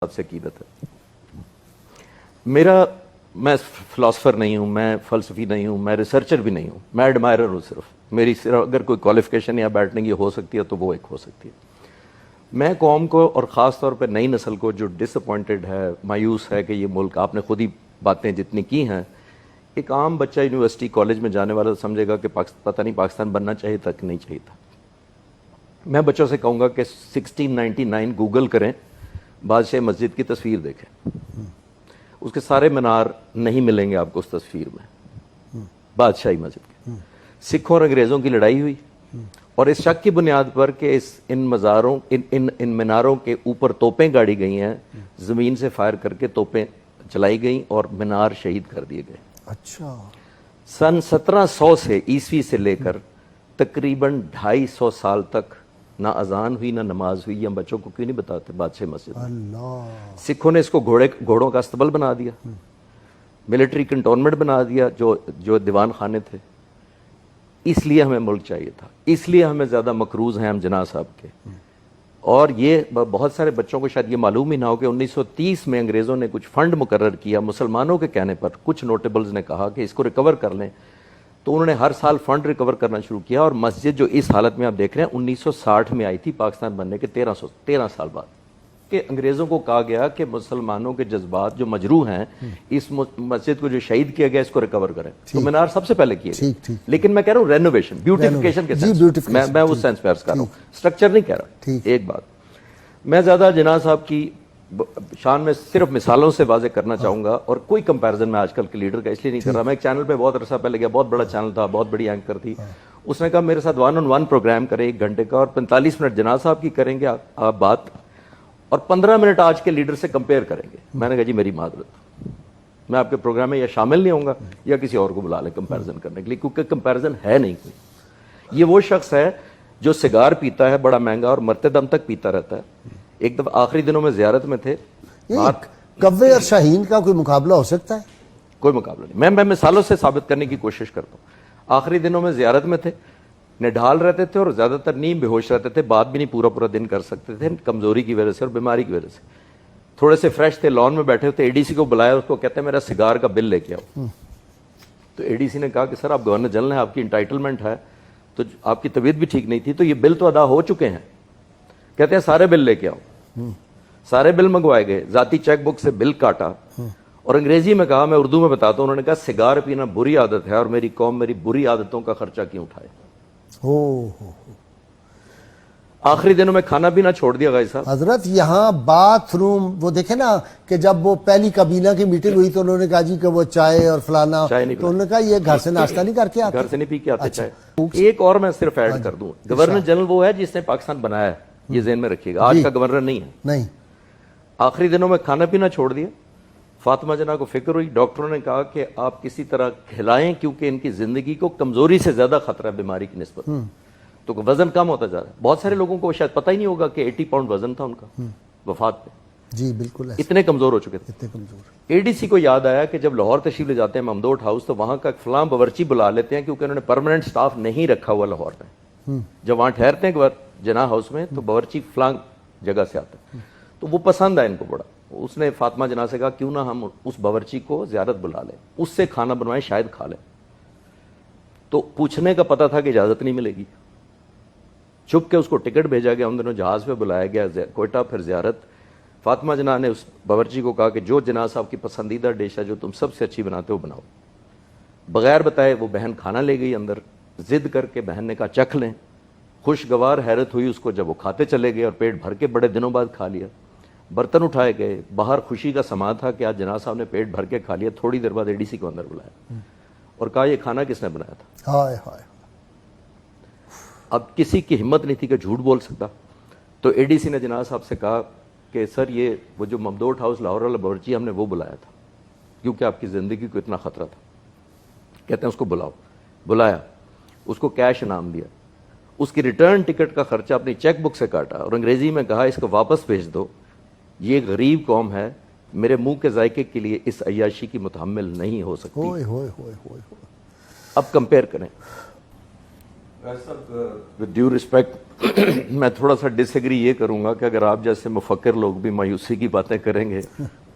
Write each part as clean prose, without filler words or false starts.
से कीमत है मेरा। मैं फिलोसफर नहीं हूँ, मैं फ़लसफ़ी नहीं हूँ, मैं रिसर्चर भी नहीं हूँ, मैं एडमायरर हूँ। सिर्फ अगर कोई क्वालिफिकेशन या बैठने की हो सकती है तो वो एक हो सकती है। मैं कौम को और ख़ास तौर पे नई नस्ल को जो डिसअपॉइंटेड है, मायूस है कि ये मुल्क, आपने खुद ही बातें जितनी की हैं, एक आम बच्चा यूनिवर्सिटी कॉलेज में जाने वाला समझेगा कि पता नहीं पाकिस्तान बनना चाहिए था कि नहीं चाहिए था। मैं बच्चों से कहूँगा कि 1699 गूगल करें, बादशाह मस्जिद की तस्वीर देखें, उसके सारे मीनार नहीं मिलेंगे आपको उस तस्वीर में, बादशाही मस्जिद के। सिखों और अंग्रेज़ों की लड़ाई हुई और इस शक की बुनियाद पर कि इन मज़ारों इन मीनारों के ऊपर तोपें गाड़ी गई हैं, ज़मीन से फायर करके तोपें चलाई गई और मीनार शहीद कर दिए गए। अच्छा। सन 1700 से ईस्वी से लेकर तकरीबन 250 साल तक ना अजान हुई ना नमाज हुई। हम बच्चों को क्यों नहीं बताते बादशाह मस्जिद? अल्लाह। सिखों ने इसको घोड़ों का अस्तबल बना दिया, मिलिट्री कंटोनमेंट बना दिया, जो दीवान खाने थे। इसलिए हमें मुल्क चाहिए था, इसलिए हमें ज़्यादा मकरूज हैं हम जना साहब के। और ये बहुत सारे बच्चों को शायद ये मालूम ही ना हो कि 1930 में अंग्रेज़ों ने कुछ फंड मुकर्रर किया मुसलमानों के कहने पर। कुछ नोटेबल्स ने कहा कि इसको रिकवर कर लें, तो उन्होंने हर साल फंड रिकवर करना शुरू किया। और मस्जिद जो इस हालत में आप देख रहे हैं 1960 में आई थी, पाकिस्तान बनने के 13 साल बाद, कि अंग्रेज़ों को कहा गया कि मुसलमानों के जज्बात जो मजरू हैं, इस मस्जिद को जो शहीद किया गया इसको रिकवर करें। तो मीनार सबसे पहले किए गए। लेकिन मैं कह रहा हूँ रेनोवेशन, ब्यूटिफिकेशन के सेंस, मैं उस सेंस पे अर्ज कर रहा हूँ, स्ट्रक्चर नहीं कह रहा। एक बात मैं ज़्यादा जिना साहब की शान में सिर्फ मिसालों से वाजे करना चाहूँगा, और कोई कंपैरिजन मैं आजकल के लीडर का इसलिए नहीं कर रहा। मैं एक चैनल पे बहुत अरसा पहले गया, बहुत बड़ा चैनल था, बहुत बड़ी एंकर थी, उसने कहा मेरे साथ 1-on-1 प्रोग्राम करें 1 घंटे का, और 45 मिनट जना साहब की करेंगे आप बात, और 15 मिनट आज के लीडर से कंपेयर करेंगे। मैंने कहा जी मेरी मादरत, मैं आपके प्रोग्राम में या शामिल नहीं होऊंगा या किसी और को बुला लें कंपैरिजन करने के लिए, क्योंकि कंपैरिजन है नहीं कोई। ये वो शख्स है जो सिगार पीता है बड़ा महंगा और मरते दम तक पीता रहता है। एक दफा आखिरी दिनों में जियारत में थे, कव्वे और शाहीन का कोई मुकाबला हो सकता है? कोई मुकाबला नहीं। मैं मिसालों से साबित करने की कोशिश करता हूँ। आखिरी दिनों में जियारत में थे, निढाल रहते थे और ज्यादातर नींद बेहोश रहते थे, बात भी नहीं पूरा दिन कर सकते थे कमजोरी की वजह से और बीमारी की वजह से। थोड़े से फ्रेश थे, लॉन में बैठे होते, एडीसी को बुलाया, उसको कहते हैं मेरा सिगार का बिल लेके आओ। तो एडीसी ने कहा कि सर आप गवर्नर जनरल हैं, आपकी इंटाइटलमेंट है, तो आपकी तबीयत भी ठीक नहीं थी, तो ये बिल तो अदा हो चुके हैं। कहते हैं सारे बिल लेके आओ। सारे बिल मंगवाए गए, जाती चेक बुक से बिल काटा और अंग्रेजी में कहा, मैं उर्दू में बताता हूं, उन्होंने कहा सिगार पीना बुरी आदत है और मेरी कौम मेरी बुरी आदतों का खर्चा क्यों उठाए। आखिरी दिनों में खाना पीना छोड़ दिया भाई साहब। हजरत यहाँ बाथरूम वो देखे ना कि जब वो पहली कबीना की मीटिंग हुई तो उन्होंने कहा जी कि वो चाय और फलाना, तो उन्होंने कहा ये घर से नाश्ता नहीं करके आते, घर से नहीं पी के आते चाय। एक और मैं सिर्फ ऐड कर दूं, गवर्नर जनरल वो है जिसने पाकिस्तान बनाया है, ये ज़हन में रखिएगा, आज का गवर्नर नहीं है। नहीं। आखिरी दिनों में खाना पीना छोड़ दिया। फातिमा जना को फिक्र हुई, डॉक्टरों ने कहा कि आप किसी तरह खिलाएं क्योंकि इनकी जिंदगी को कमजोरी से ज्यादा खतरा है बीमारी की निस्बत। तो वजन कम होता जा रहा है। बहुत सारे लोगों को शायद पता ही नहीं होगा कि 80 पाउंड वजन था उनका वफात पे। जी बिल्कुल, इतने कमजोर हो चुके थे। इतने कमजोर। एडीसी को याद आया कि जब लाहौर तशरीफ ले जाते हैं ममदोट हाउस, तो वहां का फलां बावर्ची बुला लेते हैं, क्योंकि उन्होंने परमानेंट स्टाफ नहीं रखा हुआ लाहौर में। जब वहां ठहरते हैं जना हाउस में, तो बावर्ची फलां जगह से आता है, तो वो पसंद आया इनको बड़ा। उसने फातिमा जना से कहा क्यों ना हम उस बावर्ची को ज़ियारत बुला लें, उससे खाना बनवाएं, शायद खा लें। तो पूछने का पता था कि इजाज़त नहीं मिलेगी। चुप के उसको टिकट भेजा गया, उन दिनों जहाज़ पे बुलाया गया कोयटा, फिर ज़ियारत। फातिमा जना ने उस बावर्ची को कहा कि जो जना साहब की पसंदीदा डिश है, जो तुम सबसे अच्छी बनाते हो, बनाओ। बगैर बताए वो बहन खाना ले गई अंदर, जिद करके बहन ने कहा चख लें। खुशगवार हैरत हुई उसको जब वो खाते चले गए और पेट भर के बड़े दिनों बाद खा लिया। बर्तन उठाए गए, बाहर खुशी का समा था कि आज जना साहब ने पेट भर के खा लिया। थोड़ी देर बाद एडीसी को अंदर बुलाया और कहा ये खाना किसने बनाया था? हाय हाय। अब किसी की हिम्मत नहीं थी कि झूठ बोल सकता, तो एडीसी ने जना साहब से कहा कि सर ये वो जो ममदोट हाउस लाहौर वाला बावर्ची, हमने वो बुलाया था क्योंकि आपकी ज़िंदगी को इतना ख़तरा था। कहते हैं उसको बुलाओ। बुलाया, उसको कैश इनाम दिया, उसकी रिटर्न टिकट का खर्चा अपनी चेक बुक से काटा और अंग्रेजी में कहा इसको वापस भेज दो, ये गरीब कौम है, मेरे मुंह के जायके के लिए इस अय्याशी की मुतहम्मिल नहीं हो सकती। होय होय होय होय। अब कंपेयर करें, विद ड्यू रिस्पेक्ट मैं थोड़ा सा डिसएग्री ये करूंगा कि अगर आप जैसे मुफक्किर लोग भी मायूसी की बातें करेंगे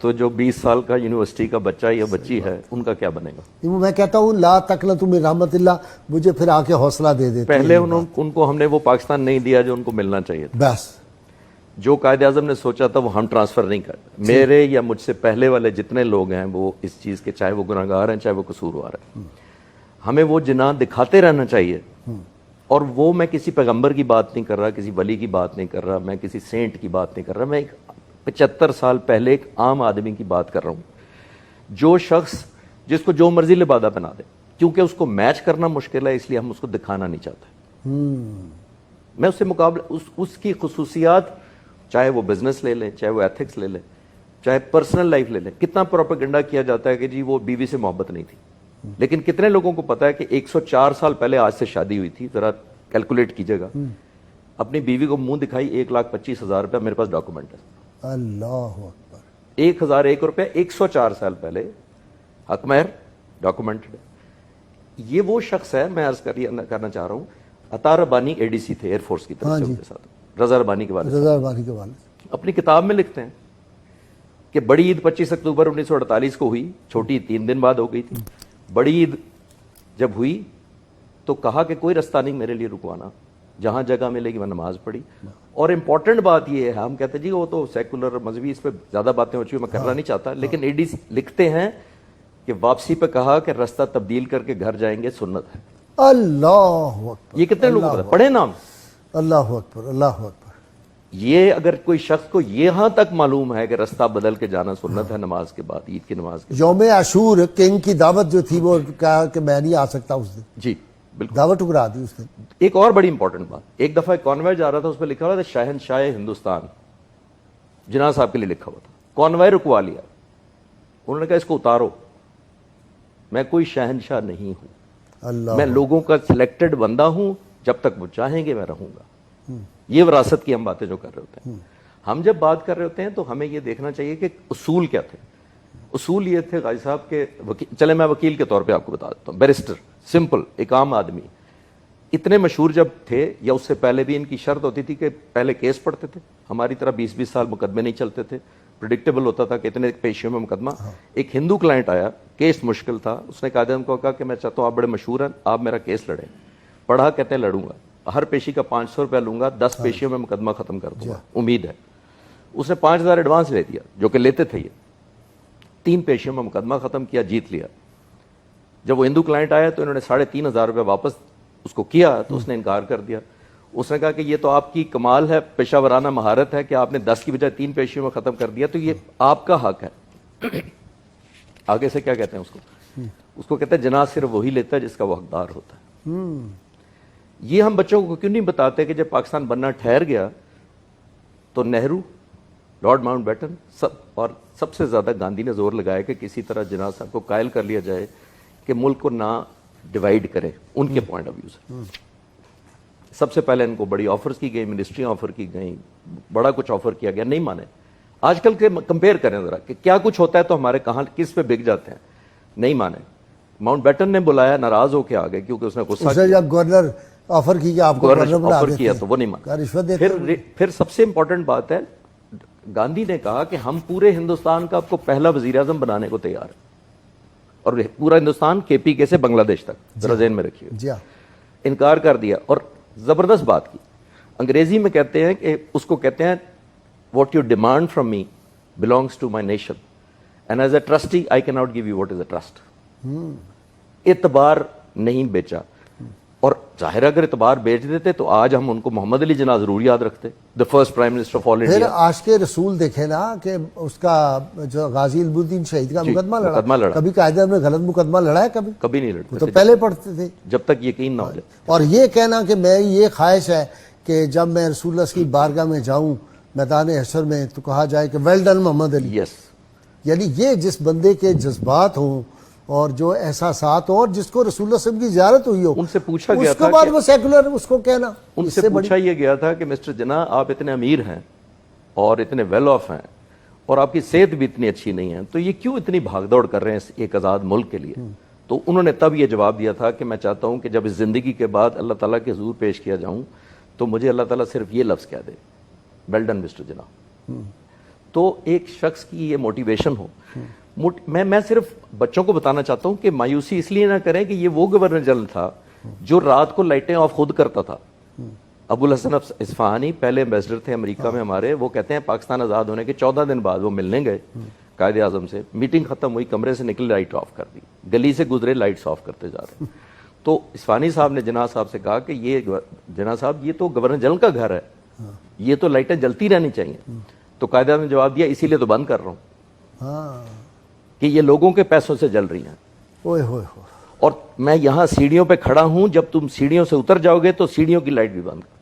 तो जो 20 साल का यूनिवर्सिटी का बच्चा या बच्ची है उनका क्या बनेगा। मैं कहता हूँ ला तकनतु मिन रहमतिल्लाह, मुझे फिर आके हौसला दे देते। पहले उनको हमने वो पाकिस्तान नहीं दिया जो उनको मिलना चाहिए था। बस जो कायदे आज़म ने सोचा था वो हम ट्रांसफर नहीं कर, मेरे या मुझसे पहले वाले जितने लोग हैं वो इस चीज़ के, चाहे वो गुनहगार हैं चाहे वो कसूरवार हैं, हमें वो जिना दिखाते रहना चाहिए। और वो मैं किसी पैगंबर की बात नहीं कर रहा, किसी वली की बात नहीं कर रहा, मैं किसी सेंट की बात नहीं कर रहा, मैं एक 75 साल पहले एक आम आदमी की बात कर रहा हूँ। जो शख्स जिसको जो मर्जी लिबादा बना दे, क्योंकि उसको मैच करना मुश्किल है इसलिए हम उसको दिखाना नहीं चाहते। मैं उससे मुकाबला उसकी खुसूसियात, चाहे वो बिजनेस ले लें, चाहे वो एथिक्स ले लें, चाहे पर्सनल लाइफ ले लें, कितना प्रोपेगेंडा किया जाता है कि जी वो बीवी से मोहब्बत नहीं थी, लेकिन कितने लोगों को पता है कि 104 साल पहले आज से शादी हुई थी, जरा कैलकुलेट कीजिएगा, अपनी बीवी को मुंह दिखाई 1,25,000 रुपया, मेरे पास डॉक्यूमेंट है। अल्लाह अकबर। 1,001 रुपया 104 साल पहले, हकमहर डॉक्यूमेंटेड। ये वो शख्स है, मैं अर्ज करना चाह रहा हूँ, अता रबानी एडीसी थे एयरफोर्स की तरफ से, उनके साथ रजा रबानी के वाले अपनी किताब में लिखते हैं कि बड़ी ईद 25 अक्टूबर 1948 को हुई, छोटी 3 दिन बाद हो गई थी। बड़ी ईद जब हुई तो कहा कि कोई रास्ता नहीं मेरे लिए रुकवाना, जहां जगह मिलेगी मैं नमाज पढ़ी। और इंपॉर्टेंट बात यह है, हम कहते हैं जी वो तो सेकुलर मजहबी, इस पर ज्यादा बातें हो चुकी, मैं करना नहीं चाहता, लेकिन एडीसी लिखते हैं कि वापसी पे कहा कि रास्ता तब्दील करके घर जाएंगे, सुन्नत है। अल्लाह अकबर। ये कितने लोग पता पढ़े नाम? अल्लाह अकबर, अल्लाह अकबर। ये अगर कोई शख्स को यहां तक मालूम है कि रास्ता बदल के जाना सुन्नत है नमाज के बाद, ईद की नमाज के बाद। यौम आशूर किंग की दावत जो थी वो कहा कि मैं नहीं आ सकता उस दिन, जी बिल्कुल, दावत ठुकरा दी उस दिन। एक और बड़ी इंपॉर्टेंट बात, एक दफा कॉन्वॉय जा रहा था, उस पर लिखा हुआ था शहनशाह हिंदुस्तान, जिन्ना साहब के लिए लिखा हुआ था। कॉन्वॉय रुकवा लिया, उन्होंने कहा इसको उतारो, मैं कोई शहनशाह नहीं हूं, अल्लाह, मैं लोगों का सिलेक्टेड बंदा हूं, जब तक वो चाहेंगे मैं रहूंगा। ये विरासत की हम बातें जो कर रहे होते हैं, हम जब बात कर रहे होते हैं तो हमें ये देखना चाहिए कि उसूल क्या थे। उसूल ये थे गाजी साहब के, चले मैं वकील के तौर पे आपको बता देता हूँ, बैरिस्टर, सिंपल एक आम आदमी, इतने मशहूर जब थे या उससे पहले भी इनकी शर्त होती थी कि पहले केस पढ़ते थे, हमारी तरह 20-20 साल मुकदमे नहीं चलते थे, प्रिडिक्टेबल होता था कि इतने पेशियों में मुकदमा। एक हिंदू क्लाइंट आया, केस मुश्किल था, उसने कायदे को कहा कि मैं चाहता हूँ आप बड़े मशहूर हैं, आप मेरा केस लड़ें। पढ़ा, कहते हैं लड़ूंगा, हर पेशी का 500 रुपया लूंगा, 10 पेशियों में मुकदमा खत्म कर दूंगा, उम्मीद है। उसने 5,000 एडवांस ले दिया, जो कि लेते थे ये, 3 पेशियों में मुकदमा खत्म किया, जीत लिया। जब वो हिंदू क्लाइंट आया तो इन्होंने 3,500 रुपया वापस उसको किया, तो उसने इनकार कर दिया। उसने कहा कि ये तो आपकी कमाल है, पेशावराना महारत है कि आपने 10 की बजाय 3 पेशियों में खत्म कर दिया, तो ये आपका हक है। आगे से क्या कहते हैं उसको कहते हैं जनाज सिर्फ वही लेता है जिसका वो हकदार होता है। ये हम बच्चों को क्यों नहीं बताते कि जब पाकिस्तान बनना ठहर गया तो नेहरू, लॉर्ड माउंटबेटन सब, और सबसे ज्यादा गांधी ने जोर लगाया कि किसी तरह जिन्ना साहब को कायल कर लिया जाए कि मुल्क को ना डिवाइड करे उनके पॉइंट ऑफ व्यू से। सबसे पहले इनको बड़ी ऑफर्स की गई, मिनिस्ट्री ऑफर की गई, बड़ा कुछ ऑफर किया गया, नहीं माने। आजकल के कंपेयर करें जरा कि क्या कुछ होता है तो हमारे कहां किस पे बिक जाते हैं, नहीं माने। माउंटबेटन ने बुलाया, नाराज होके आ गए क्योंकि उसने गुस्सा किया। जब गवर्नर ऑफर की कि आपको गवर्नर ऑफर किया तो वो नहीं माना, रिश्वत देते। फिर सबसे इंपॉर्टेंट बात है, गांधी ने कहा कि हम पूरे हिंदुस्तान का आपको पहला वजीर आजम बनाने को तैयार है, और पूरा हिंदुस्तान KPK से बांग्लादेश तक, जरा ज़हन में रखिए। इनकार कर दिया, और जबरदस्त बात की। अंग्रेजी में कहते हैं कि उसको कहते हैं what you demand from me belongs to my nation and as a trustee I can not give you what is a trust. इतबार नहीं बेचा, और जाहिर अगर इतबार बेच देते तो आज हम उनको मोहम्मद अली जिन्ना जरूर याद रखते, the first prime minister of all India. फिर आशिक़े रसूल देखे ना कि उसका जो गाजी इल्मुद्दीन शहीद का मुकदमा लड़ा, कभी कायदे में गलत मुकदमा लड़ा है? कभी नहीं लड़ते, तो पहले पढ़ते थे जब तक यकीन ना हो जाए। और ये कहना कि मैं ये ख्वाहिश है कि जब मैं रसूलुल्लाह की बारगाह में जाऊं मैदान हशर में तो कहा जाए कि well done Mohammad Ali. Yes, यानी ये जिस बंदे के जज्बात हों और जो एहसासात हो, और जिसको रसूलुल्लाह सल्लल्लाहु अलैहि वसल्लम की ज़ियारत हुई हो, उनसे पूछा गया उसके बाद वो सेकुलर उसको कहना, उनसे पूछा यह गया था कि मिस्टर जिन्ना आप इतने अमीर हैं और इतने वेल ऑफ हैं और आपकी सेहत भी इतनी अच्छी नहीं है, तो ये क्यों इतनी भागदौड़ कर रहे हैं एक आज़ाद मुल्क के लिए? تو انہوں نے تب یہ جواب دیا تھا کہ میں چاہتا ہوں کہ جب اس زندگی کے بعد اللہ تعالیٰ کے حضور پیش کیا جاؤں تو مجھے اللہ تعالیٰ صرف یہ لفظ کہہ دے، ویل ڈن مسٹر جناح. تو ایک شخص کی یہ موٹیویشن ہو. میں صرف بچوں کو بتانا چاہتا ہوں کہ مایوسی اس لیے نہ کریں کہ یہ وہ گورنر جنرل تھا جو رات کو لائٹیں آف خود کرتا تھا. ابو الحسن اصفہانی پہلے ایمبیسڈر تھے امریکہ میں ہمارے، وہ کہتے ہیں پاکستان آزاد ہونے کے 14 دن بعد وہ ملنے گئے قائد اعظم سے، میٹنگ ختم ہوئی، کمرے سے نکلے، لائٹ آف کر دی، گلی سے گزرے لائٹس آف کرتے جا رہے. تو اصفہانی صاحب نے جناح صاحب سے کہا کہ یہ جناح صاحب یہ تو گورنر جنرل کا گھر ہے، یہ تو لائٹیں جلتی رہنی چاہیے. تو قائد اعظم نے جواب دیا اسی لیے تو بند کر رہا ہوں کہ یہ لوگوں کے پیسوں سے جل رہی ہیں. اور میں یہاں سیڑھیوں پہ کھڑا ہوں، جب تم سیڑھیوں سے اتر جاؤ گے تو سیڑھیوں کی لائٹ بھی بند کر.